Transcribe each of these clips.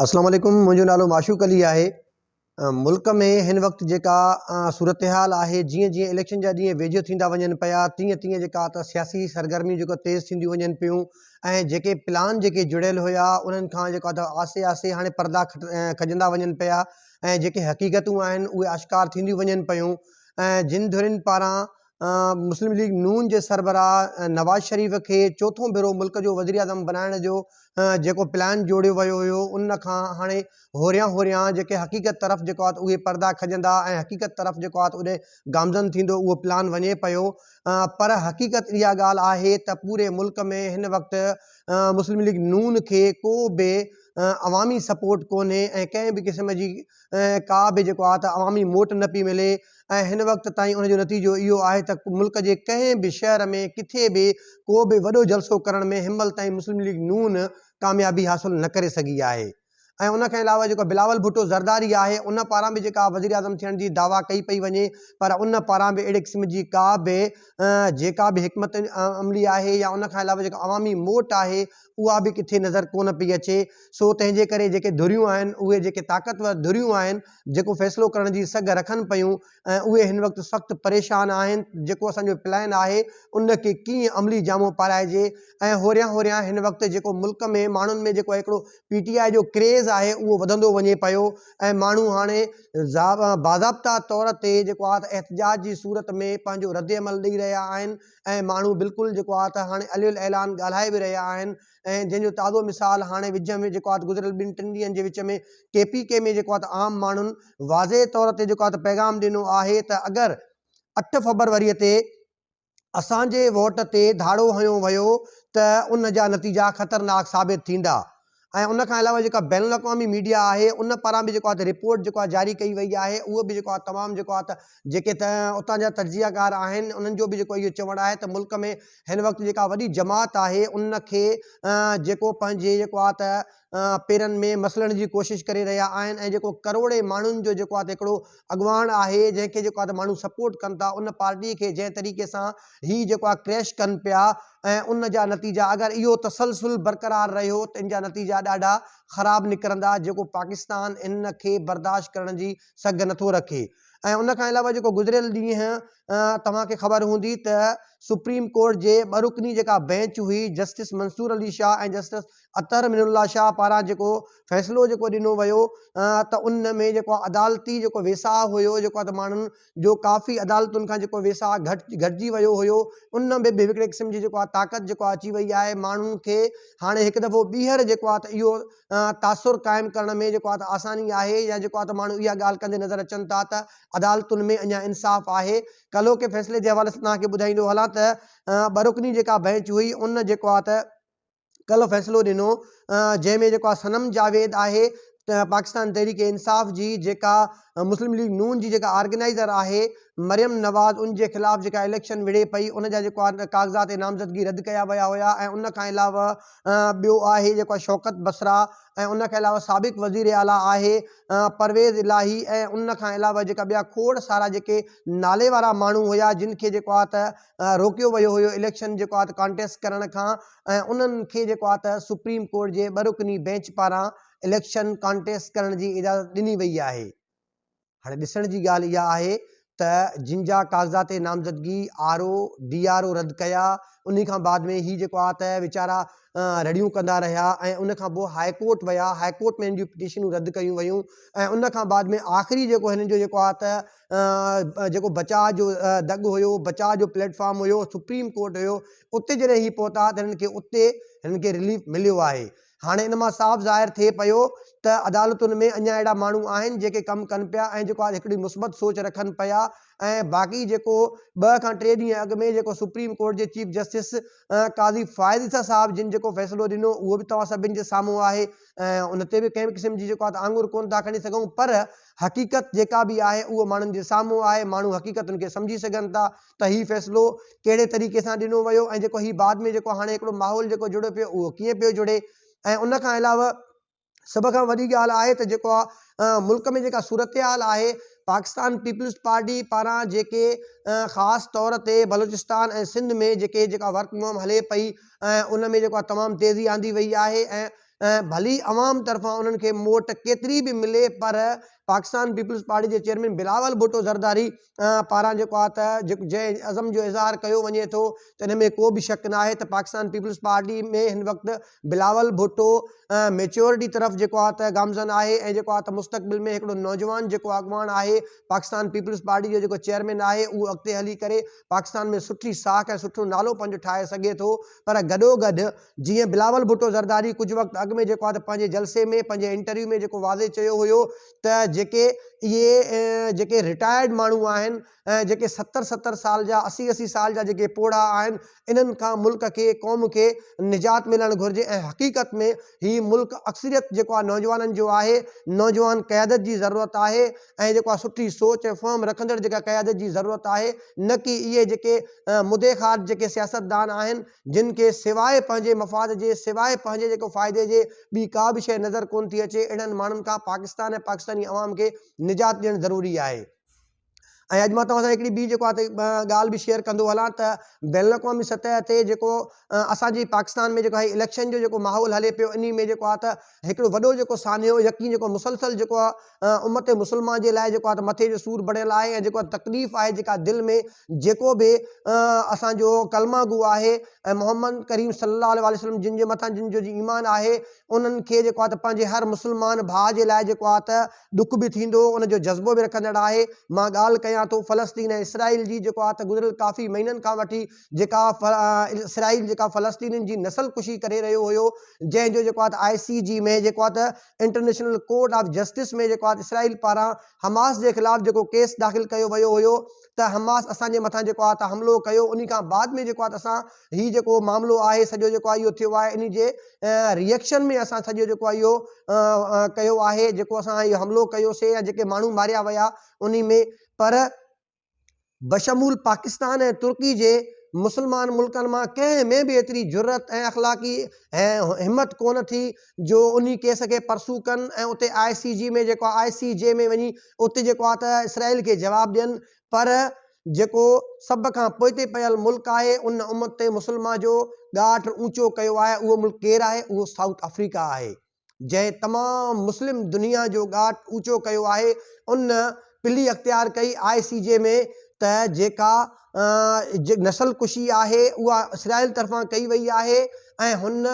अस्सलाम वालेकुम। मुंहिंजो नालो माशूक अली आहे। मुल्क में हिन वक़्तु जेका सूरत हाल आहे, जीअं जीअं इलेक्शन जा ॾींहं वेझो थींदा वञनि पिया, तीअं तीअं जेका त सियासी सरगर्मियूं जेको तेज़ थींदियूं वञनि पियूं ऐं जेके प्लान जेके जुड़ियल हुया उन्हनि खां जेका त आसे आसे हाणे पर्दा खजंदा वञनि पिया ऐं जेके हक़ीक़तूं आहिनि उहे आश्कार थींदियूं वञनि पियूं। ऐं जिन धुरियुनि पारां मुस्लिम लीग नून जे सरबराह नवाज़ शरीफ़ खे चोथों भेरो मुल्क जो वज़ीर आज़म बनाइण जो जेको प्लान जोड़ियो वियो हुयो, उन खां हाणे होरियां जेके हक़ीक़त तरफ़ जेको आहे उहे पर्दा खजंदा ऐं हक़ीक़त तरफ़ जेको आहे उॾे गामज़न थींदो उहो प्लान वञे पियो। पर हक़ीक़त इहा ॻाल्हि आहे त पूरे मुल्क में हिन वक़्तु मुस्लिम लीग नून खे को बि अवामी सपोर्ट कोन्हे ऐं कंहिं बि क़िस्म जी का बि जेको आहे त अवामी मोट न पई मिले। ऐं हिन वक़्तु ताईं उनजो नतीजो इहो आहे त मुल्क जे कंहिं बि शहर में किथे बि को बि वॾो जलसो करण में हिनमहिल ताईं मुस्लिम लीग नून कामयाबी हासिल न करे सघी आहे। ऐं उनखां अलावा जेको बिलावल भुट्टो ज़रदारी आहे, उन पारां बि जेका वज़ीर आज़म थियण जी दावा कई पई वञे, पर उन पारां बि अहिड़े क़िस्म जी का बि जेका बि हिकमत अमली आहे या उनखां अलावा जेका अवामी मोट आहे उहा बि किथे नज़र कोन पई अचे। सो तंहिंजे करे जेके धुरियूं आहिनि, उहे जेके ताक़तवर धुरियूं आहिनि जेको फ़ैसिलो करण जी सघ रखनि पियूं, ऐं उहे हिन वक़्तु सख़्तु परेशान आहिनि। जेको असांजो प्लान आहे उनखे कीअं अमली जामो पाराइजे ऐं होरियां हिन वक़्तु जेको मुल्क में माण्हुनि में जेको हिकिड़ो PTI जो क्रेज़ आहे उहो वधंदो वञे पियो ऐं माण्हू हाणे बाज़ाब्ता तौर ते जेको आहे त एहतजाज जी सूरत में पंहिंजो रद्द अमल ॾेई रहिया आहिनि ऐं माण्हू बिल्कुलु जेको आहे त हाणे अलियल ऐलान ॻाल्हाए बि रहिया आहिनि। ऐं जंहिंजो ताज़ो मिसाल हाणे विच में जेको आहे गुज़िरियल 2-3 ॾींहंनि जे विच में KPK में जेको आहे त आम माण्हुनि वाज़े तौर ते जेको आहे त पैगाम ॾिनो आहे त अगरि 8 फरवरीअ ते असांजे वोट ते धाड़ो हयो वियो त उन जा नतीजा ख़तरनाक साबित थींदा। ऐं उनखां अलावा जेका बैनुल अक़वामी मीडिया आहे उन पारां बि जेको आहे त रिपोर्ट जेको आहे जारी कई वई आहे, उहो बि जेको आहे तमामु जेको आहे त जेके त उतां जा तजियाकार आहिनि उन्हनि जो बि जेको इहो चवणु आहे त मुल्क में हिन वक़्तु जेका वॾी जमात आहे उनखे जेको पंहिंजे जेको आहे त पेरनि में मसलण जी कोशिशि करे रहिया आहिनि ऐं जेको करोड़े माण्हुनि जो जेको आहे त हिकिड़ो अॻुवान आहे जंहिंखे जेको आहे त माण्हू सपोर्ट कनि था उन पार्टीअ खे जंहिं तरीक़े सां ही जेको आहे क्रैश कनि पिया ऐं उन जा नतीजा अगरि इहो तसलसुल बरक़रार रहियो त इन जा नतीजा ॾाढा ख़राबु निकिरंदा, जेको पाकिस्तान इन खे बर्दाश्त करण जी सघ नथो रखे। ऐं उनखां अलावा जेको गुज़िरियल ॾींहुं तव्हांखे ख़बर हूंदी त सुप्रीम कोर्ट जे ॿ रुकनी जेका बेंच हुई, जस्टिस मंसूर अली शाह ऐं जस्टिस अतहर मिनुल्लाह शाह पारां जेको फ़ैसिलो जेको ॾिनो वियो त उन में जेको अदालती जेको वेसाह हुयो, जेको आहे त माण्हुनि जो काफ़ी अदालतुनि खां जेको वेसाह घटिजी वियो हुयो, उन में बि हिकिड़े क़िस्म जी जेको आहे ताक़त जेको अची वई आहे। माण्हुनि खे हाणे हिकु दफ़ो ॿीहर जेको आहे त इहो तासुर क़ाइमु करण में जेको आहे त आसानी आहे या जेको आहे त माण्हू इहा ॻाल्हि कंदे नज़र अचनि था त अदालतुनि में अञा इंसाफ़ आहे। कल्ह के फ़ैसिले जे हवाले सां तव्हांखे ॿुधाईंदो हलां त 2 रुकनी जेका बेंच हुई उन जेको आहे त कल्ह फ़ैसिलो ॾिनो जंहिंमें जेको आहे सनम जावेद आहे त पाकिस्तान तहरीक इंसाफ़ जी जेका मुस्लिम लीग नून जी जेका ऑर्गेनाइज़र आहे मरियम नवाज़, उनजे ख़िलाफ़ जेका इलेक्शन विढ़े पई उन जा जेको आहे काग़ज़ात नामज़दगी रद्द कया विया हुया। ऐं उन खां अलावा ॿियो आहे जेको आहे शौकत बसरा ऐं उनखे अलावा साबिक़ वज़ीर आला आहे परवेज़ इलाही ऐं उन खां अलावा जेका ॿिया खोड़ सारा जेके नाले वारा माण्हू हुया जिन खे जेको आहे त रोकियो वियो हुयो इलेक्शन जेको आहे त कॉन्टेस्ट करण खां, ऐं उन्हनि खे जेको आहे त सुप्रीम कोर्ट जे 2 रुकनी बेंच पारां इलेक्शन कॉन्टेस्ट करण जी इजाज़त ॾिनी वई आहे। हाणे ॾिसण जी ॻाल्हि इहा आहे त जिन जा काग़ज़ात नामज़दगी RO DRO रद्द कया, उन खां बाद में ही जेको आहे त वीचारा रड़ियूं कंदा रहिया ऐं उन खां पोइ हाई कोर्ट विया, हाई कोर्ट में हिन जूं पिटीशनूं रद्द कयूं वयूं ऐं उन खां बाद में आख़िरी जेको हिननि जो जेको आहे त जेको बचाव जो दग हुयो, बचाव जो प्लेटफॉर्म हुयो, सुप्रीम कोर्ट हुयो, उते जॾहिं ही पहुता त हिननि खे उते हिननि खे रिलीफ मिलियो आहे। हाणे इन मां साफ़ ज़ाहिर थिए पियो त अदालतुनि में अञा अहिड़ा माण्हू आहिनि जेके कमु कनि पिया ऐं जेको आहे हिकिड़ी मुस्बत सोच रखनि पिया। ऐं बाक़ी जेको 2 खां 3 ॾींहं अॻु में जेको सुप्रीम कोर्ट जे चीफ जस्टिस काज़ी फ़ाइज़ ईसा साहब जिन जेको फ़ैसिलो ॾिनो उहो बि तव्हां सभिनि जे साम्हूं आहे ऐं उन ते बि कंहिं बि क़िस्म जी जेको आहे त आङुर कोन था खणी सघूं, पर हक़ीक़त जेका बि आहे उहो माण्हुनि जे साम्हूं आहे। माण्हू हक़ीक़तुनि खे सम्झी सघनि था त ही फ़ैसिलो कहिड़े तरीक़े सां ॾिनो वियो ऐं जेको ही बाद में जेको हाणे हिकिड़ो माहौल जेको जुड़े पियो उहो कीअं पियो जुड़े। ऐं उन खां अलावा सभ खां वॾी ॻाल्हि आहे त जेको आहे मुल्क में जेका सूरत हाल आहे, पाकिस्तान पीपल्स पार्टी पारां जेके ख़ासि तौर ते बलूचिस्तान ऐं सिंध में जेका वर्क मुहिम हले पई ऐं उन में जेको आहे तमामु तेज़ी आंदी वई आहे ऐं भली अवाम तरफ़ां उन्हनि खे मोट केतिरी बि मिले, पर पाकिस्तान पीपल्स पार्टी जे चेयरमैन बिलावल भुट्टो ज़रदारी पारां जेको आहे त जंहिं अज़म जो इज़हार कयो वञे थो त इन में को बि शक न आहे त पाकिस्तान पीपल्स पार्टी में हिन वक़्तु बिलावल भुट्टो मेच्योरिटी तरफ़ जेको आहे त गामज़न आहे, ऐं जेको आहे त मुस्तक़बिल में हिकिड़ो नौजवान जेको अॻवान आहे पाकिस्तान पीपल्स पार्टी जो जेको चेयरमैन आहे, उहो अॻिते हली करे पाकिस्तान में सुठी साख ऐं सुठो नालो पंहिंजो ठाहे सघे थो। पर गॾोगॾु जीअं बिलावल भुट्टो ज़रदारी कुझु वक़्तु अॻु में जेको आहे त पंहिंजे जलसे में पंहिंजे इंटरव्यू में जेको वाज़े चयो हुयो त जेके इहे जेके रिटायर्ड माण्हू आहिनि, जेके 70 साल जा 80 साल जा जेके पोड़ा आहिनि, इन्हनि खां मुल्क खे क़ौम खे निजात मिलणु घुरिजे। ऐं हक़ीक़त में ही मुल्क अक्सरियत जेको आहे नौजवाननि जो आहे, नौजवान क़यादत जी ज़रूरत आहे, ऐं जेको आहे सुठी सोच ऐं फ़हम रखंदड़ जेका क़यादत जी ज़रूरत आहे, न कि इहे जेके मुदेखात जेके सियासतदान आहिनि, जिन खे सवाइ पंहिंजे मफ़ाद जे, सवाइ पंहिंजे जेको फ़ाइदे जे ॿी का बि शइ नज़र कोन थी अचे। इन्हनि माण्हुनि खां पाकिस्तान ऐं पाकिस्तानी अवाम खे निजात ॾियणु ज़रूरी आहे। ऐं अॼु मां तव्हां सां हिकिड़ी ॿी जेको आहे त ॻाल्हि बि शेयर कंदो हलां त बैन अक़वामी सतह ते जेको असांजी पाकिस्तान में जेको आहे इलेक्शन जो जेको माहौल हले पियो, इन में जेको आहे त हिकिड़ो वॾो जेको सान्हो यकीन जेको मुसलसल जेको आहे उम्मत मुस्लिमा जे लाइ जेको आहे त मथे जो सूर बढ़ियल आहे, ऐं जेको तकलीफ़ आहे जेका दिलि में, जेको बि असांजो कलमा गू आहे ऐं मोहम्मद करीम सल्लल्लाहु अलैहि वसल्लम जिन जे मथां जिन जो ईमान आहे, उन्हनि खे जेको आहे त पंहिंजे हर मुस्लमान भाउ जे लाइ जेको आहे त दुख बि थींदो, उनजो जज़्बो बि रखंदड़ आहे। मां ॻाल्हि कयां थो फ़लस्तीन ऐं इसराइल जी, जेको आहे त गुज़िरियल काफ़ी महीननि खां वठी जेका इसराइल जेका फ़लस्तीनियुनि जी नस्ल कुशी करे रहियो हुयो, जंहिंजो जेको आहे त ICG में जेको आहे त इंटरनेशनल कोर्ट ऑफ जस्टिस में जेको आहे त इसराइल पारां हमास जे ख़िलाफ़ु जेको केस दाख़िल कयो वियो हुयो त हमास असांजे मथां जेको आहे त हमिलो कयो। उन खां बाद में जेको आहे त असां हीउ जेको मामिलो आहे सॼो जेको आहे इहो थियो आहे, इन जे रिएक्शन में असां सॼो जेको आहे इहो कयो आहे, जेको असां इहो हमिलो कयोसीं या जेके माण्हू मारिया विया उन में। पर बशमूल पाकिस्तान ऐं तुर्की जे मुसलमान मुल्कनि मां कंहिं में बि एतिरी जुरत ऐं अख़लाक़ी ऐं हिम्मत कोन थी जो उन केस खे परसू कनि ऐं उते ICG में जेको आहे ICJ में वञी उते जेको आहे त इसराइल खे जवाबु ॾियनि। पर जेको सभ खां पोइते पयल मुल्क आहे, उन उम्मत मुस्लिमा जो ॻाठ ऊचो कयो आहे, उहो मुल्क केरु आहे? उहो साउथ अफ्रीका आहे, जंहिं तमामु मुस्लिम दुनिया जो ॻाठ ऊचो कयो आहे। उन पिली अख़्तियार कई ICJ में त जेका नस्ल कुशी आहे उहा इसराइल तरफ़ां कई वई आहे, ऐं हुन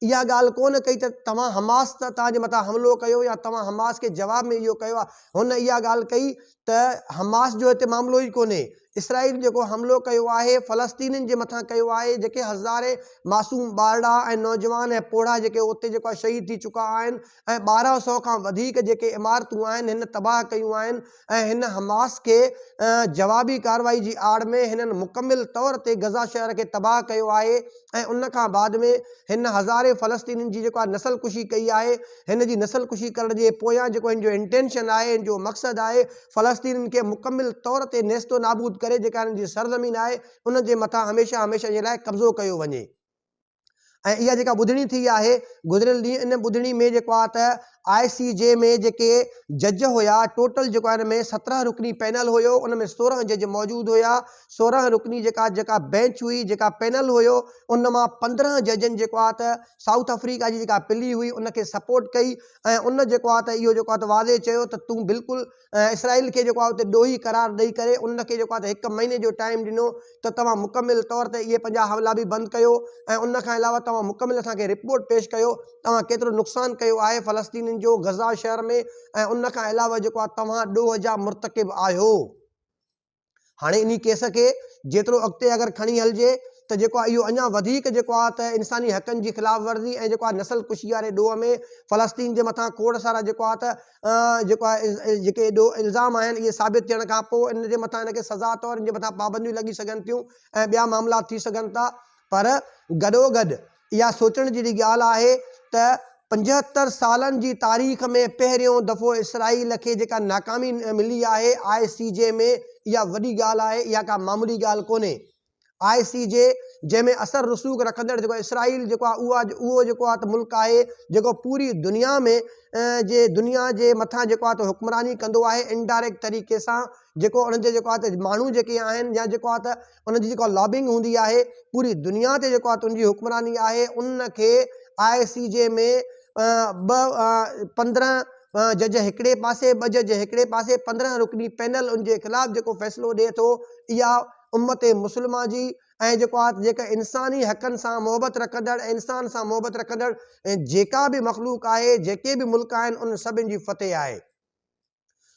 इहा ॻाल्हि कोन कई त तव्हां हमास त तव्हांजे मथां हमिलो कयो या तव्हां हमास खे जवाब में इहो कयो आहे। हुन इहा ॻाल्हि कई त हमास जो हिते मामिलो ई कोन्हे, इसराइल जेको हमिलो कयो आहे फ़लस्तीनियुनि जे मथां कयो आहे, जेके हज़ारे मासूम ॿारड़ा ऐं नौजवान ऐं पोड़ा जेके उते जेको आहे शहीद थी चुका आहिनि, ऐं 1200 खां वधीक जेके इमारतूं आहिनि हिन तबाह कयूं आहिनि। ऐं हिन हमास खे जवाबी कार्रवाई जी आड़ में हिननि मुकमिल तौर ते गज़ा शहर खे तबाह कयो आहे, ऐं उन खां बाद में हिन हज़ारे फ़लस्तीनियुनि जी जेको आहे नस्ल कुशी कई आहे। हिन जी नस्ल कुशी करण जे पोयां जेको हिन जो इंटेंशन आहे, हिन जो मक़सदु आहे फ़लस्तीनियुनि खे मुकमिल तौर ते नेस्तो नाबूद करे जेका हिन जी सरज़मीन आहे उन जे मथां हमेशह हमेशह जे लाइ कब्ज़ो कयो वञे। ऐं इहा जेका ॿुधणी थी आहे गुज़िरियल ॾींहुं, इन ॿुधणी में जेको आहे त ICJ में जेके जज हुया, टोटल जेको आहे हिन में 17 रुकनी पैनल हुयो, उन में 16 जज मौजूदु हुया। 16 रुकनी जेका बेंच हुई, जेका पैनल हुयो, उन मां 15 जजनि जेको आहे त साउथ अफ्रीका जी जेका पिली हुई उनखे सपोर्ट कई, ऐं उन जेको आहे त इहो जेको आहे त वाज़े चयो त तूं बिल्कुलु इसराइल खे जेको आहे उते ॾोही करार ॾेई करे उनखे जेको आहे त 1 महीने जो टाइम ॾिनो त तव्हां मुकमिल तौर ते इहे पंहिंजा हवाला बि बंदि कयो, ऐं उन खां अलावा तव्हां मुकमिल असांखे रिपोर्ट पेश कयो तव्हां केतिरो नुक़सानु कयो आहे फ़लस्तीनियुनि जो गज़ा शहर में, ऐं उन खां अलावा जेको आहे तव्हां ॾोह जा मुर्तकिब आहियो। हाणे इन केस खे जेतिरो अॻिते अगरि खणी हलिजे त जेको आहे इहो अञा वधीक जेको आहे त इंसानी हक़नि जी ख़िलाफ़ वर्ज़ी ऐं जेको आहे नस्ल कुशी वारे ॾोह में फ़लस्तीन जे मथां खोड़ सारा जेको आहे त जेको आहे जेके इल्ज़ाम आहिनि इहे साबित थियण खां पोइ इन जे मथां इनखे सज़ा तौरु इन जे मथां पाबंदियूं लॻी सघनि थियूं ऐं ॿिया मामला थी सघनि था। पर गॾोगॾु इहा सोचण जहिड़ी ॻाल्हि आहे त 75 सालनि जी तारीख़ में पहिरियों दफ़ो इसराइल खे जेका नाकामी मिली आहे ICJ में, इहा वॾी ॻाल्हि आहे, इहा का मामूली ॻाल्हि कोन्हे। ICJ जंहिंमें असर रसूख़ रखंदड़ जेको इसराइल जेको आहे उहो जेको आहे त मुल्क आहे जेको पूरी दुनिया में दुनिया जे मथां जेको आहे त हुक्मरानी कंदो आहे इनडायरेक्ट तरीक़े सां, जेको उन्हनि जे जेको आहे त माण्हू जेके आहिनि या जेको आहे त उन्हनि जी जेको लॉबिंग हूंदी आहे पूरी दुनिया ते जेको आहे त उनजी हुक्मरानी आहे। उनखे ICJ में 15 जज हिकिड़े पासे, 2 जज हिकिड़े पासे, 15 रुकनी पैनल उनजे ख़िलाफ़ जेको फ़ैसिलो ॾिए थो, इहा उम्मत मुस्लिमा जी ऐं जेको आहे जेका इंसानी हक़नि सां मुहबत रखंदड़, इंसान सां मुहबत रखंदड़ ऐं जेका बि मख़लूक आहे, जेके बि मुल्क आहिनि, उन सभिनि जी फ़तेह आहे।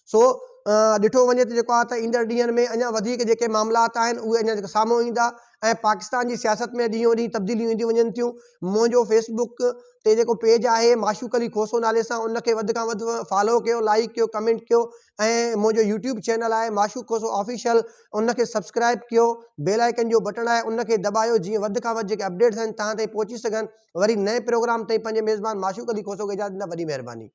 सो ॾिठो वञे त जेको आहे त ईंदड़ ॾींहंनि में अञा वधीक जेके मामलात आहिनि उहे अञा जेके साम्हूं ईंदा ऐं पाकिस्तान जी सियासत में ॾींहों ॾींहुं तब्दीलियूं ईंदियूं वञनि थियूं। मुंहिंजो फेसबुक ते जेको पेज आहे माशूक अली खोसो नाले सां, उनखे वधि खां वधि फॉलो कयो, लाइक कयो, कमेंट कयो ऐं मुंहिंजो यूट्यूब चैनल आहे माशूक खोसो ऑफिशियल, उनखे सब्सक्राइब कयो, बेल आइकन जो बटण आहे उनखे दॿायो, जीअं वधि खां वधि जेके अपडेट्स आहिनि तव्हां ताईं पहुची सघनि। वरी नए प्रोग्राम ताईं पंहिंजे मेज़बान माशूक अली खोसो खे इजाज़त ॾींदा। वॾी महिरबानी।